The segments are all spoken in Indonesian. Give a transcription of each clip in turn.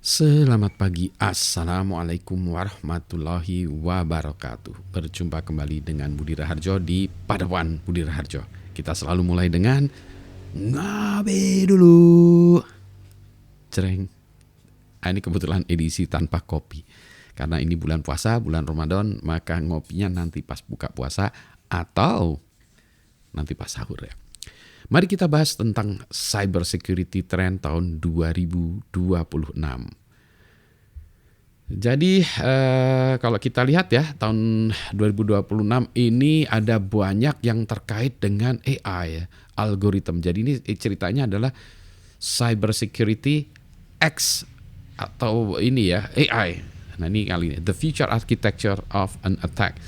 Selamat pagi, Assalamualaikum warahmatullahi wabarakatuh. Berjumpa kembali dengan Budi Raharjo di Padawan Budi Raharjo. Kita selalu mulai dengan ngopi dulu. Cereng. Ini kebetulan edisi tanpa kopi. Karena ini bulan puasa, bulan Ramadan, maka ngopinya nanti pas buka puasa atau nanti pas sahur ya. Mari kita bahas tentang cyber security trend tahun 2026. Jadi kalau kita lihat ya, tahun 2026 ini ada banyak yang terkait dengan AI ya, algoritma. Jadi ini ceritanya adalah cyber security X atau ini ya, AI. Nah ini kali ini, the future architecture of an attack.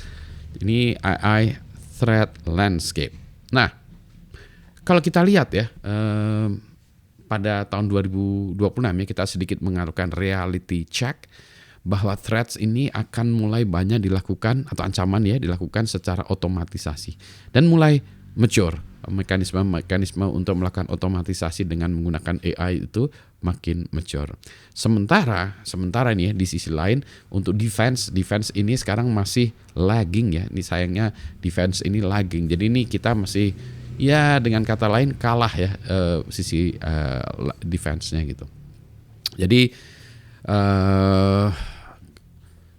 Ini AI threat landscape. Nah, kalau kita lihat ya, pada tahun 2026 ya, kita sedikit mengaruhkan reality check bahwa threats ini akan mulai banyak dilakukan atau ancaman ya dilakukan secara otomatisasi dan mulai mature. Mekanisme untuk melakukan otomatisasi dengan menggunakan AI itu makin mature. Sementara ini ya, di sisi lain untuk defense ini sekarang masih lagging ya. Ini sayangnya defense ini lagging. Jadi ini kita masih ya dengan kata lain kalah ya sisi defense-nya gitu. Jadi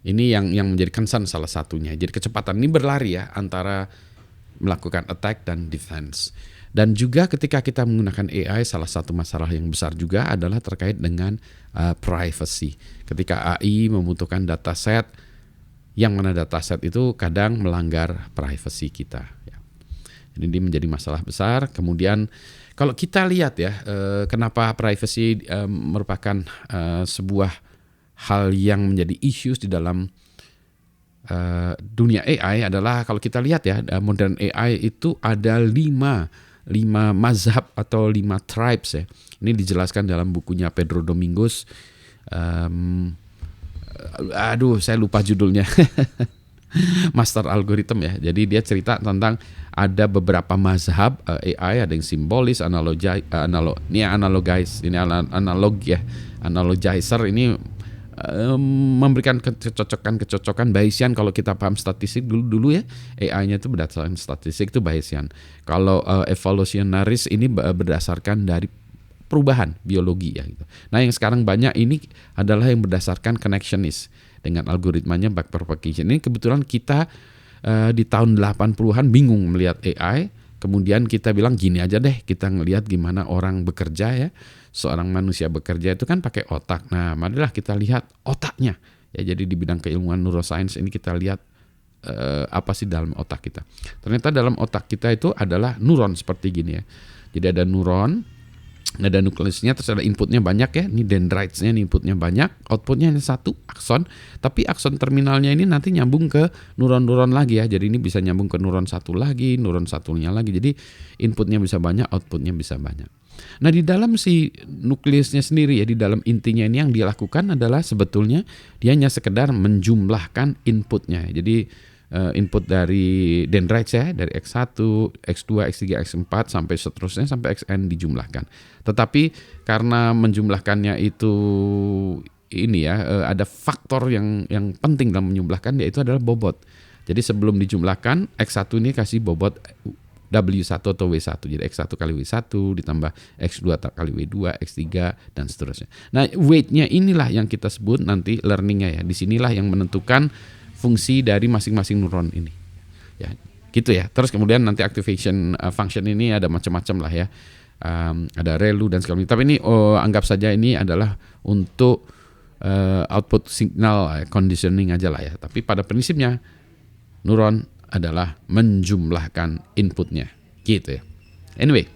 ini yang menjadi concern salah satunya. Jadi kecepatan ini berlari ya antara melakukan attack dan defense. Dan juga ketika kita menggunakan AI, salah satu masalah yang besar juga adalah terkait dengan privacy. Ketika AI membutuhkan dataset, yang mana dataset itu kadang melanggar privacy kita. Ya. Jadi ini menjadi masalah besar. Kemudian kalau kita lihat ya, kenapa privacy merupakan sebuah hal yang menjadi issues di dalam dunia AI adalah kalau kita lihat ya, modern AI itu ada 5 mazhab atau 5 tribes ya. Ini dijelaskan dalam bukunya Pedro Domingos. Saya lupa judulnya. Master Algorithm ya. Jadi dia cerita tentang ada beberapa mazhab AI, ada yang simbolis, analogizer ini memberikan kecocokan Bayesian. Kalau kita paham statistik dulu ya, AI-nya itu berdasarkan statistik itu Bayesian. Kalau evolutionaris ini berdasarkan dari perubahan biologi ya gitu. Nah, yang sekarang banyak ini adalah yang berdasarkan connectionist dengan algoritmanya backpropagation. Ini kebetulan kita di tahun 80-an bingung melihat AI, kemudian kita bilang gini aja deh, kita ngelihat gimana orang bekerja ya. Seorang manusia bekerja itu kan pakai otak. Nah, marilah kita lihat otaknya. Ya, jadi di bidang keilmuan neuroscience ini kita lihat apa sih dalam otak kita. Ternyata dalam otak kita itu adalah neuron seperti gini ya. Jadi ada neuron, ada nukleusnya, terus ada inputnya banyak ya. Ini dendritesnya, inputnya banyak, outputnya hanya satu, akson. Tapi akson terminalnya ini nanti nyambung ke neuron-neuron lagi ya. Jadi ini bisa nyambung ke neuron satu lagi, neuron satunya lagi. Jadi inputnya bisa banyak, outputnya bisa banyak. Nah, di dalam si nukleusnya sendiri ya, di dalam intinya ini yang dia lakukan adalah sebetulnya dia hanya sekedar menjumlahkan inputnya. Jadi input dari dendrites ya, dari X1, X2, X3, X4 sampai seterusnya sampai Xn dijumlahkan. Tetapi karena menjumlahkannya itu ini ya, ada faktor yang penting dalam menjumlahkan, yaitu adalah bobot. Jadi sebelum dijumlahkan, X1 ini kasih bobot W1 atau W1. Jadi X1 kali W1 ditambah X2 kali W2, X3 dan seterusnya. Nah, weight-nya inilah yang kita sebut nanti learning-nya ya. Disinilah yang menentukan fungsi dari masing-masing neuron ini. Ya, gitu ya. Terus kemudian nanti activation function ini ada macam-macam lah ya. Ada ReLU dan segala macam. Tapi ini anggap saja ini adalah untuk output signal conditioning aja lah ya. Tapi pada prinsipnya neuron adalah menjumlahkan inputnya, gitu ya. Anyway,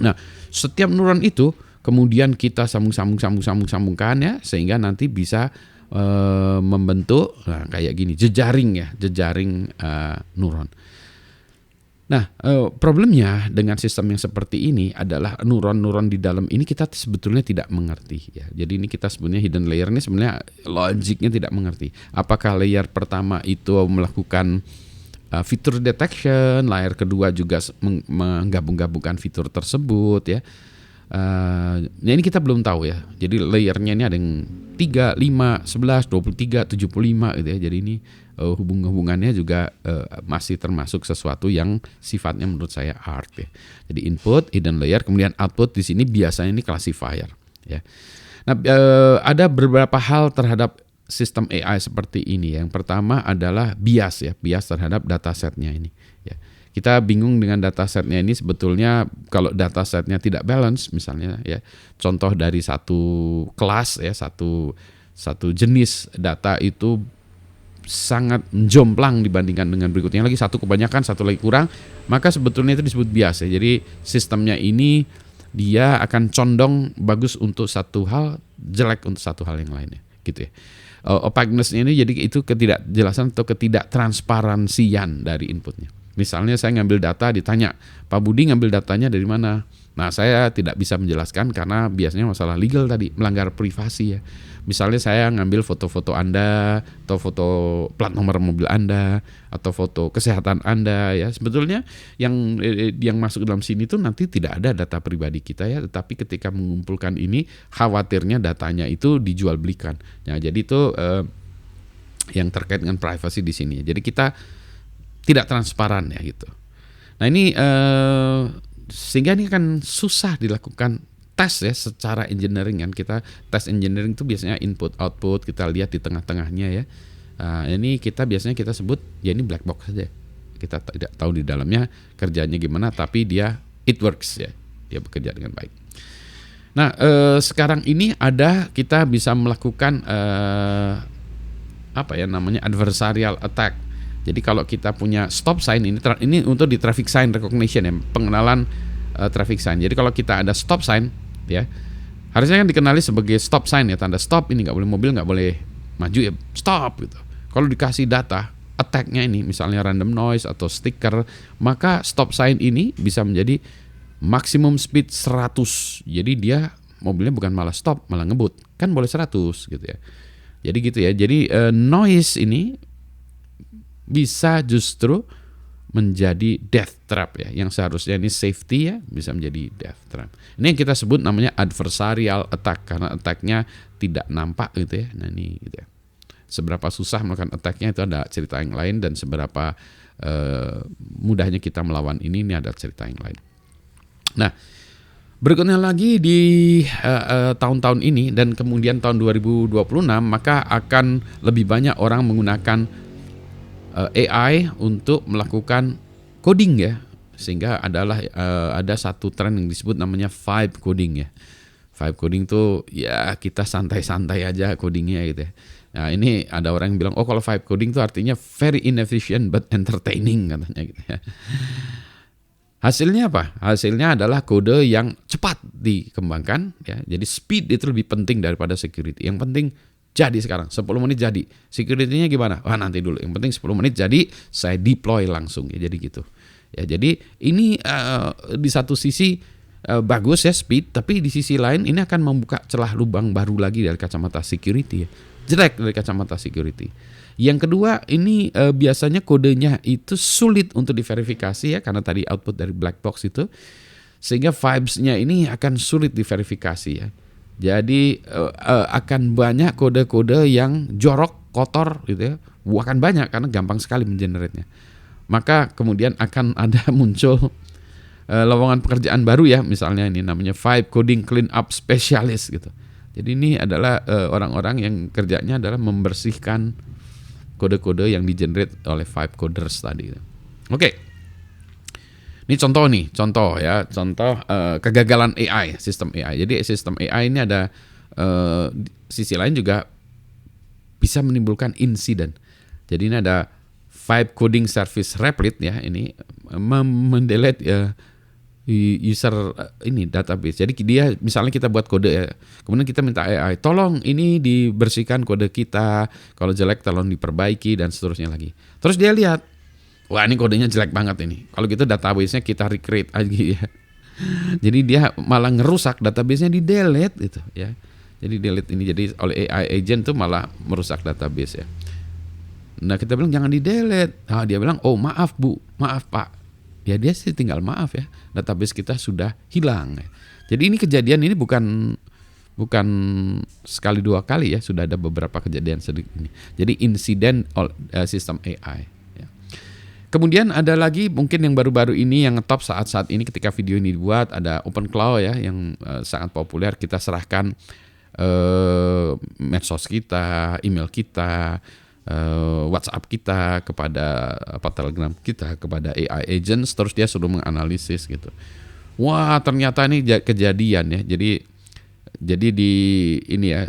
nah setiap neuron itu kemudian kita sambungkan ya, sehingga nanti bisa membentuk kayak gini, jejaring neuron. Nah, problemnya dengan sistem yang seperti ini adalah neuron-neuron di dalam ini kita sebetulnya tidak mengerti ya. Jadi ini kita sebenarnya hidden layer ini sebenarnya logiknya tidak mengerti. Apakah layer pertama itu melakukan fitur detection, layer kedua juga menggabung-gabungkan fitur tersebut ya. Ya ini kita belum tahu ya. Jadi layernya ini ada yang 3, 5, 11, 23, 75 gitu ya. Jadi ini hubungannya juga masih termasuk sesuatu yang sifatnya menurut saya art ya. Jadi input, hidden layer, kemudian output di sini biasanya ini classifier ya. Nah, ada beberapa hal terhadap sistem AI seperti ini. Yang pertama adalah bias ya, bias terhadap datasetnya ini ya. Kita bingung dengan datasetnya ini sebetulnya kalau datasetnya tidak balance misalnya ya. Contoh dari satu kelas ya, satu jenis data itu sangat jomplang dibandingkan dengan berikutnya lagi, satu kebanyakan, satu lagi kurang, maka sebetulnya itu disebut bias ya. Jadi sistemnya ini dia akan condong bagus untuk satu hal, jelek untuk satu hal yang lainnya gitu ya. Opaqueness-nya ini jadi itu ketidakjelasan atau ketidaktransparansian dari inputnya. Misalnya saya ngambil data, ditanya, Pak Budi ngambil datanya dari mana? Nah, saya tidak bisa menjelaskan karena biasanya masalah legal tadi, melanggar privasi ya. Misalnya saya ngambil foto-foto Anda, atau foto plat nomor mobil Anda, atau foto kesehatan Anda ya. Sebetulnya yang masuk dalam sini tuh nanti tidak ada data pribadi kita ya, tetapi ketika mengumpulkan ini khawatirnya datanya itu dijual belikan. Nah, jadi itu yang terkait dengan privasi di sini. Jadi kita tidak transparan ya gitu. Nah ini sehingga ini kan susah dilakukan tes ya secara engineering kan. Kita tes engineering itu biasanya input output kita lihat di tengah-tengahnya ya. Ini biasanya kita sebut ya ini black box saja. Kita tidak tahu di dalamnya kerjanya gimana, tapi it works ya. Dia bekerja dengan baik. Nah sekarang ini kita bisa melakukan adversarial attack. Jadi kalau kita punya stop sign ini untuk di traffic sign recognition ya, pengenalan traffic sign. Jadi kalau kita ada stop sign ya, harusnya kan dikenali sebagai stop sign ya, tanda stop, ini nggak boleh mobil nggak boleh maju ya, stop gitu. Kalau dikasih data attack-nya ini misalnya random noise atau stiker, maka stop sign ini bisa menjadi maximum speed 100. Jadi dia mobilnya bukan malah stop, malah ngebut. Kan boleh 100 gitu ya. Jadi gitu ya. Jadi noise ini bisa justru menjadi death trap ya, yang seharusnya ini safety ya bisa menjadi death trap. Ini yang kita sebut namanya adversarial attack karena attack-nya tidak nampak gitu ya. Nah ini gitu ya. Seberapa susah melakukan attack-nya itu ada cerita yang lain, dan seberapa mudahnya kita melawan ini ada cerita yang lain. Nah berikutnya lagi di tahun-tahun ini dan kemudian tahun 2026 maka akan lebih banyak orang menggunakan AI untuk melakukan coding ya, sehingga ada satu tren yang disebut namanya vibe coding ya. Vibe coding tuh ya kita santai-santai aja codingnya gitu ya. Nah ini ada orang yang bilang kalau vibe coding tuh artinya very inefficient but entertaining katanya gitu ya. Hasilnya apa? Hasilnya adalah kode yang cepat dikembangkan ya. Jadi speed itu lebih penting daripada security. Yang penting jadi sekarang 10 menit jadi. Security-nya gimana? Nanti dulu. Yang penting 10 menit jadi, saya deploy langsung ya. Jadi gitu. Ya jadi ini di satu sisi bagus ya speed, tapi di sisi lain ini akan membuka celah lubang baru lagi dari kacamata security ya. Jelek dari kacamata security. Yang kedua ini biasanya kodenya itu sulit untuk diverifikasi ya, karena tadi output dari black box itu, sehingga vibes-nya ini akan sulit diverifikasi ya. Jadi akan banyak kode-kode yang jorok, kotor gitu ya. Akan banyak karena gampang sekali mengenerate-nya. Maka kemudian akan ada muncul lowongan pekerjaan baru ya, misalnya ini namanya Vibe Coding Cleanup Specialist gitu. Jadi ini adalah orang-orang yang kerjanya adalah membersihkan kode-kode yang di-generate oleh Vibe coders tadi. Oke. Ini contoh kegagalan AI, sistem AI. Jadi sistem AI ini ada sisi lain juga bisa menimbulkan insiden. Jadi ini ada Vibe Coding Service Replit ya, ini mendelete user ini database. Jadi dia misalnya kita buat kode ya, kemudian kita minta AI, tolong ini dibersihkan kode kita, kalau jelek tolong diperbaiki dan seterusnya lagi. Terus dia lihat, wah ini kodenya jelek banget ini. Kalau gitu database-nya kita recreate aja ya. Jadi dia malah ngerusak database-nya, di delete gitu ya. Jadi delete ini jadi oleh AI agent tuh malah merusak database ya. Nah kita bilang jangan di delete. Dia bilang maaf Bu, maaf Pak. Ya dia sih tinggal maaf ya. Database kita sudah hilang ya. Jadi ini kejadian ini bukan bukan sekali dua kali ya, sudah ada beberapa kejadian sedikit ini. Jadi insiden sistem AI. Ya. Kemudian ada lagi mungkin yang baru-baru ini yang ngetop saat-saat ini ketika video ini dibuat, ada OpenClaw ya yang sangat populer. Kita serahkan medsos kita, email kita, WhatsApp kita kepada Telegram kita kepada AI agents, terus dia suruh menganalisis gitu. Wah ternyata ini kejadian ya. Jadi di ini ya,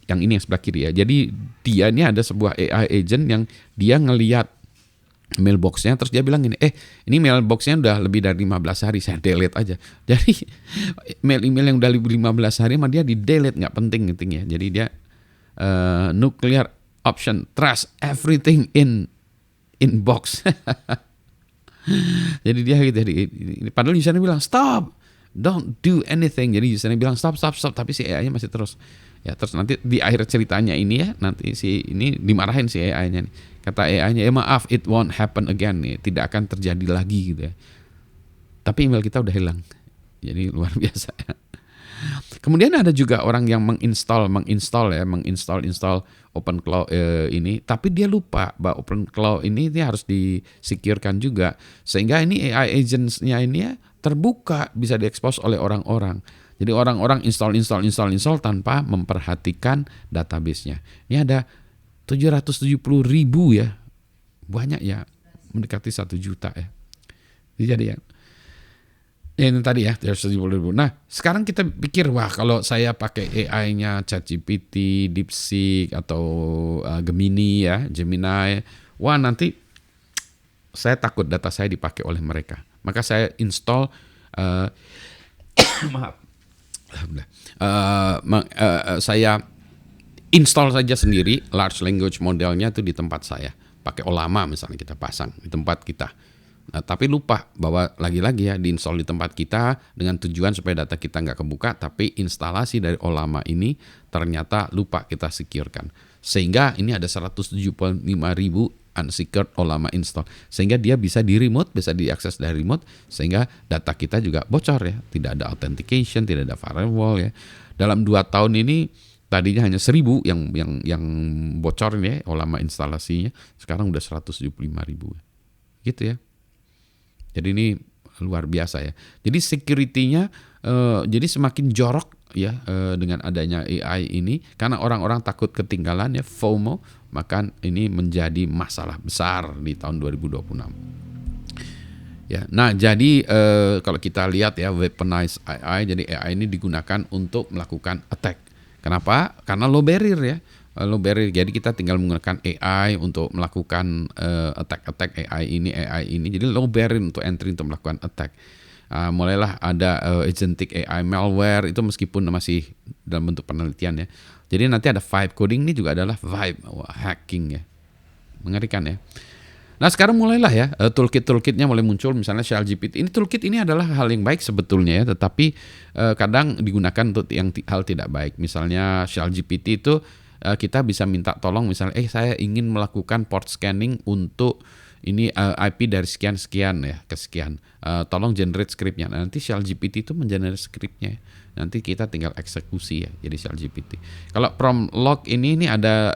yang ini yang sebelah kiri ya. Jadi dia ini ada sebuah AI agent yang dia ngelihat mailboxnya, terus dia bilang gini, ini mailboxnya udah lebih dari 15 hari, saya delete aja. Jadi email-email yang udah lebih 15 hari mah dia di delete, nggak penting gitu ya. Jadi dia nuclear option, trust everything in box. Jadi dia gitu, padahal usernya bilang stop, don't do anything. Jadi usernya bilang stop, tapi si AI-nya masih terus. Ya terus nanti di akhir ceritanya ini ya, nanti si ini dimarahin si AI-nya nih. Kata AI-nya, maaf, it won't happen again nih, tidak akan terjadi lagi gitu ya. Tapi email kita udah hilang. Jadi luar biasa ya. Kemudian ada juga orang yang menginstall OpenClaw ini, tapi dia lupa bahwa OpenClaw ini harus di-securekan juga, sehingga ini AI agents-nya ini ya terbuka, bisa diekspos oleh orang-orang. Jadi orang-orang install tanpa memperhatikan database-nya. Ini ada 770.000 ya, banyak ya, mendekati 1 juta ya. Jadi ya. Ini tadi ya, 770.000. Nah, sekarang kita pikir, wah kalau saya pakai AI-nya ChatGPT, DeepSeek, atau Gemini, wah nanti saya takut data saya dipakai oleh mereka. Maka saya install, saya install saja sendiri large language modelnya itu di tempat saya. Pakai Ollama misalnya kita pasang di tempat kita. Nah, tapi lupa bahwa lagi-lagi ya diinstal di tempat kita dengan tujuan supaya data kita nggak kebuka, tapi instalasi dari Ollama ini ternyata lupa kita securekan. Sehingga ini ada 175.000 unsecured Ollama install. Sehingga dia bisa di remote, bisa diakses dari remote, sehingga data kita juga bocor ya. Tidak ada authentication, tidak ada firewall ya. Dalam 2 tahun ini tadinya hanya 1.000 yang bocor ya Ollama instalasinya, sekarang udah 175.000. Gitu ya. Jadi ini luar biasa ya. Jadi security-nya jadi semakin jorok ya dengan adanya AI ini, karena orang-orang takut ketinggalan ya, FOMO, maka ini menjadi masalah besar di tahun 2026. Ya, nah jadi kalau kita lihat ya weaponized AI, jadi AI ini digunakan untuk melakukan attack. Kenapa? Karena low barrier ya. Low barrier, jadi kita tinggal menggunakan AI untuk melakukan attack AI ini. Jadi low barrier untuk entry untuk melakukan attack. Mulailah ada agentic AI malware, itu meskipun masih dalam bentuk penelitian ya. Jadi nanti ada vibe coding, ini juga adalah vibe hacking ya. Mengerikan ya. Nah sekarang mulailah ya toolkit-toolkitnya mulai muncul, misalnya ShellGPT. Ini toolkit ini adalah hal yang baik sebetulnya ya, tetapi kadang digunakan untuk yang hal tidak baik. Misalnya ShellGPT itu kita bisa minta tolong, misalnya saya ingin melakukan port scanning untuk ini IP dari sekian ya ke sekian, tolong generate scriptnya. Nah, nanti ShellGPT itu mengenerate scriptnya, nanti kita tinggal eksekusi ya, jadi ShellGPT. Kalau prompt log ini ada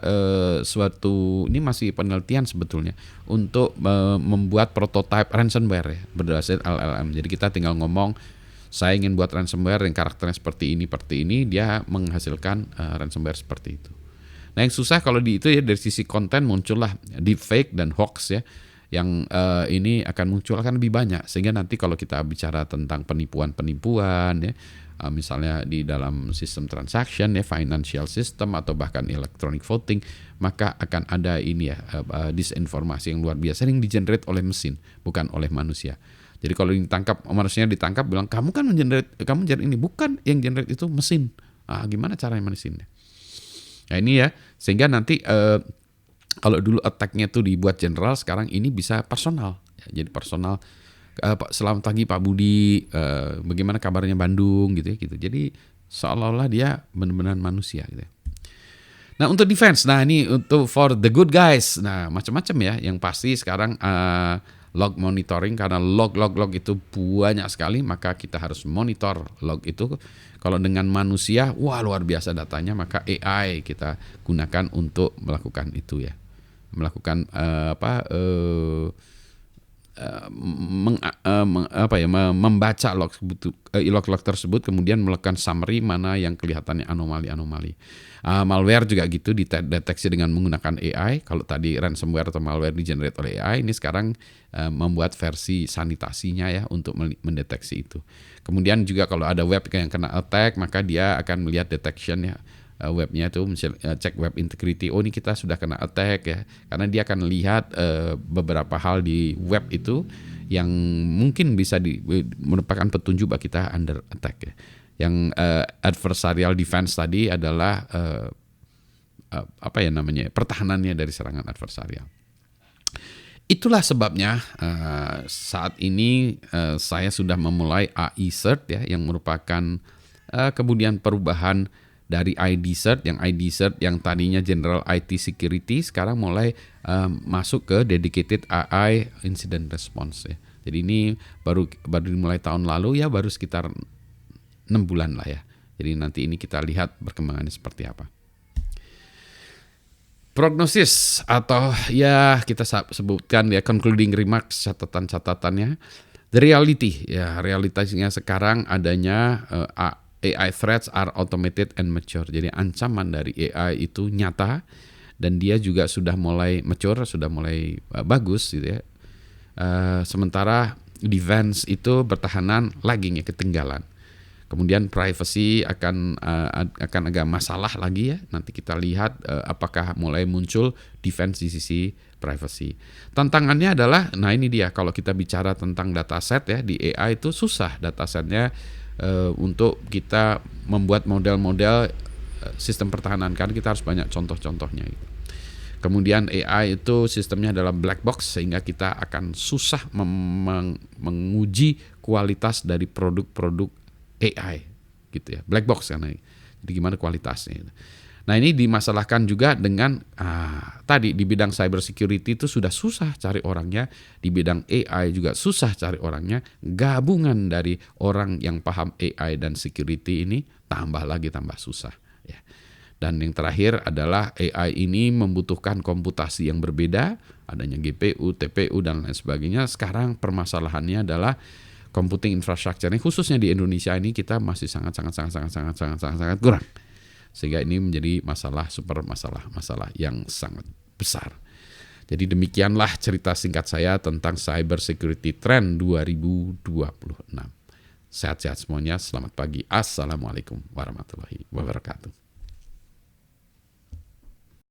suatu, ini masih penelitian sebetulnya untuk membuat prototype ransomware ya berdasarkan LLM. Jadi kita tinggal ngomong, saya ingin buat ransomware yang karakternya seperti ini, dia menghasilkan ransomware seperti itu. Nah yang susah kalau di itu ya, dari sisi konten muncullah deepfake dan hoax ya, yang ini akan muncul akan lebih banyak, sehingga nanti kalau kita bicara tentang penipuan ya, misalnya di dalam sistem transaction ya, financial system, atau bahkan electronic voting, maka akan ada ini ya disinformasi yang luar biasa yang di-generate oleh mesin, bukan oleh manusia. Jadi kalau manusianya ditangkap bilang kamu generate ini, bukan, yang generate itu mesin. Gimana caranya mesinnya? Nah ini ya, sehingga nanti kalau dulu attack-nya itu dibuat general, sekarang ini bisa personal. Ya, jadi personal, selamat pagi Pak Budi, bagaimana kabarnya Bandung gitu ya gitu. Jadi seolah-olah dia benar-benar manusia gitu ya. Nah untuk defense, nah ini untuk for the good guys, nah macam-macam ya. Yang pasti sekarang log monitoring, karena log itu banyak sekali, maka kita harus monitor log itu. Kalau dengan manusia, wah luar biasa datanya, maka AI kita gunakan untuk melakukan itu ya, melakukan membaca log tersebut, kemudian melakukan summary mana yang kelihatannya anomali. Malware juga gitu dideteksi dengan menggunakan AI. Kalau tadi ransomware atau malware di-generate oleh AI, ini sekarang membuat versi sanitasinya ya untuk mendeteksi itu. Kemudian juga kalau ada web yang kena attack, maka dia akan melihat detection ya, webnya itu cek web integrity. Oh, ini kita sudah kena attack ya, karena dia akan lihat beberapa hal di web itu yang mungkin bisa merupakan petunjuk bahwa kita under attack ya. Yang adversarial defense tadi adalah pertahanannya dari serangan adversarial. Itulah sebabnya saat ini saya sudah memulai AI Cert ya, yang merupakan kemudian perubahan dari ID Cert, yang tadinya General IT Security sekarang mulai masuk ke Dedicated AI Incident Response ya. Jadi ini baru dimulai tahun lalu ya, baru sekitar 6 bulan lah ya. Jadi nanti ini kita lihat perkembangannya seperti apa. Prognosis atau ya kita sebutkan ya concluding remarks, catatan-catatannya. The reality ya, realitasnya sekarang adanya AI threats are automated and mature. Jadi ancaman dari AI itu nyata dan dia juga sudah mulai mature, sudah mulai bagus gitu ya. Sementara defense itu pertahanan lagging ya, ketinggalan. Kemudian privacy akan agak masalah lagi ya. Nanti kita lihat apakah mulai muncul defense di sisi privacy. Tantangannya adalah, nah ini dia, kalau kita bicara tentang dataset ya, di AI itu susah datasetnya untuk kita membuat model-model sistem pertahanan, kan kita harus banyak contoh-contohnya gitu. Kemudian AI itu sistemnya adalah black box, sehingga kita akan susah menguji kualitas dari produk-produk AI gitu ya, black box kan. Jadi gimana kualitasnya. Nah ini dimasalahkan juga dengan tadi di bidang cyber security itu sudah susah cari orangnya, di bidang AI juga susah cari orangnya. Gabungan dari orang yang paham AI dan security ini tambah susah ya. Dan yang terakhir adalah AI ini membutuhkan komputasi yang berbeda, adanya GPU, TPU dan lain sebagainya. Sekarang permasalahannya adalah computing infrastructure, khususnya di Indonesia ini kita masih sangat kurang. Sehingga ini menjadi masalah yang sangat besar. Jadi demikianlah cerita singkat saya tentang cyber security trend 2026. Sehat-sehat semuanya, selamat pagi. Assalamualaikum warahmatullahi wabarakatuh.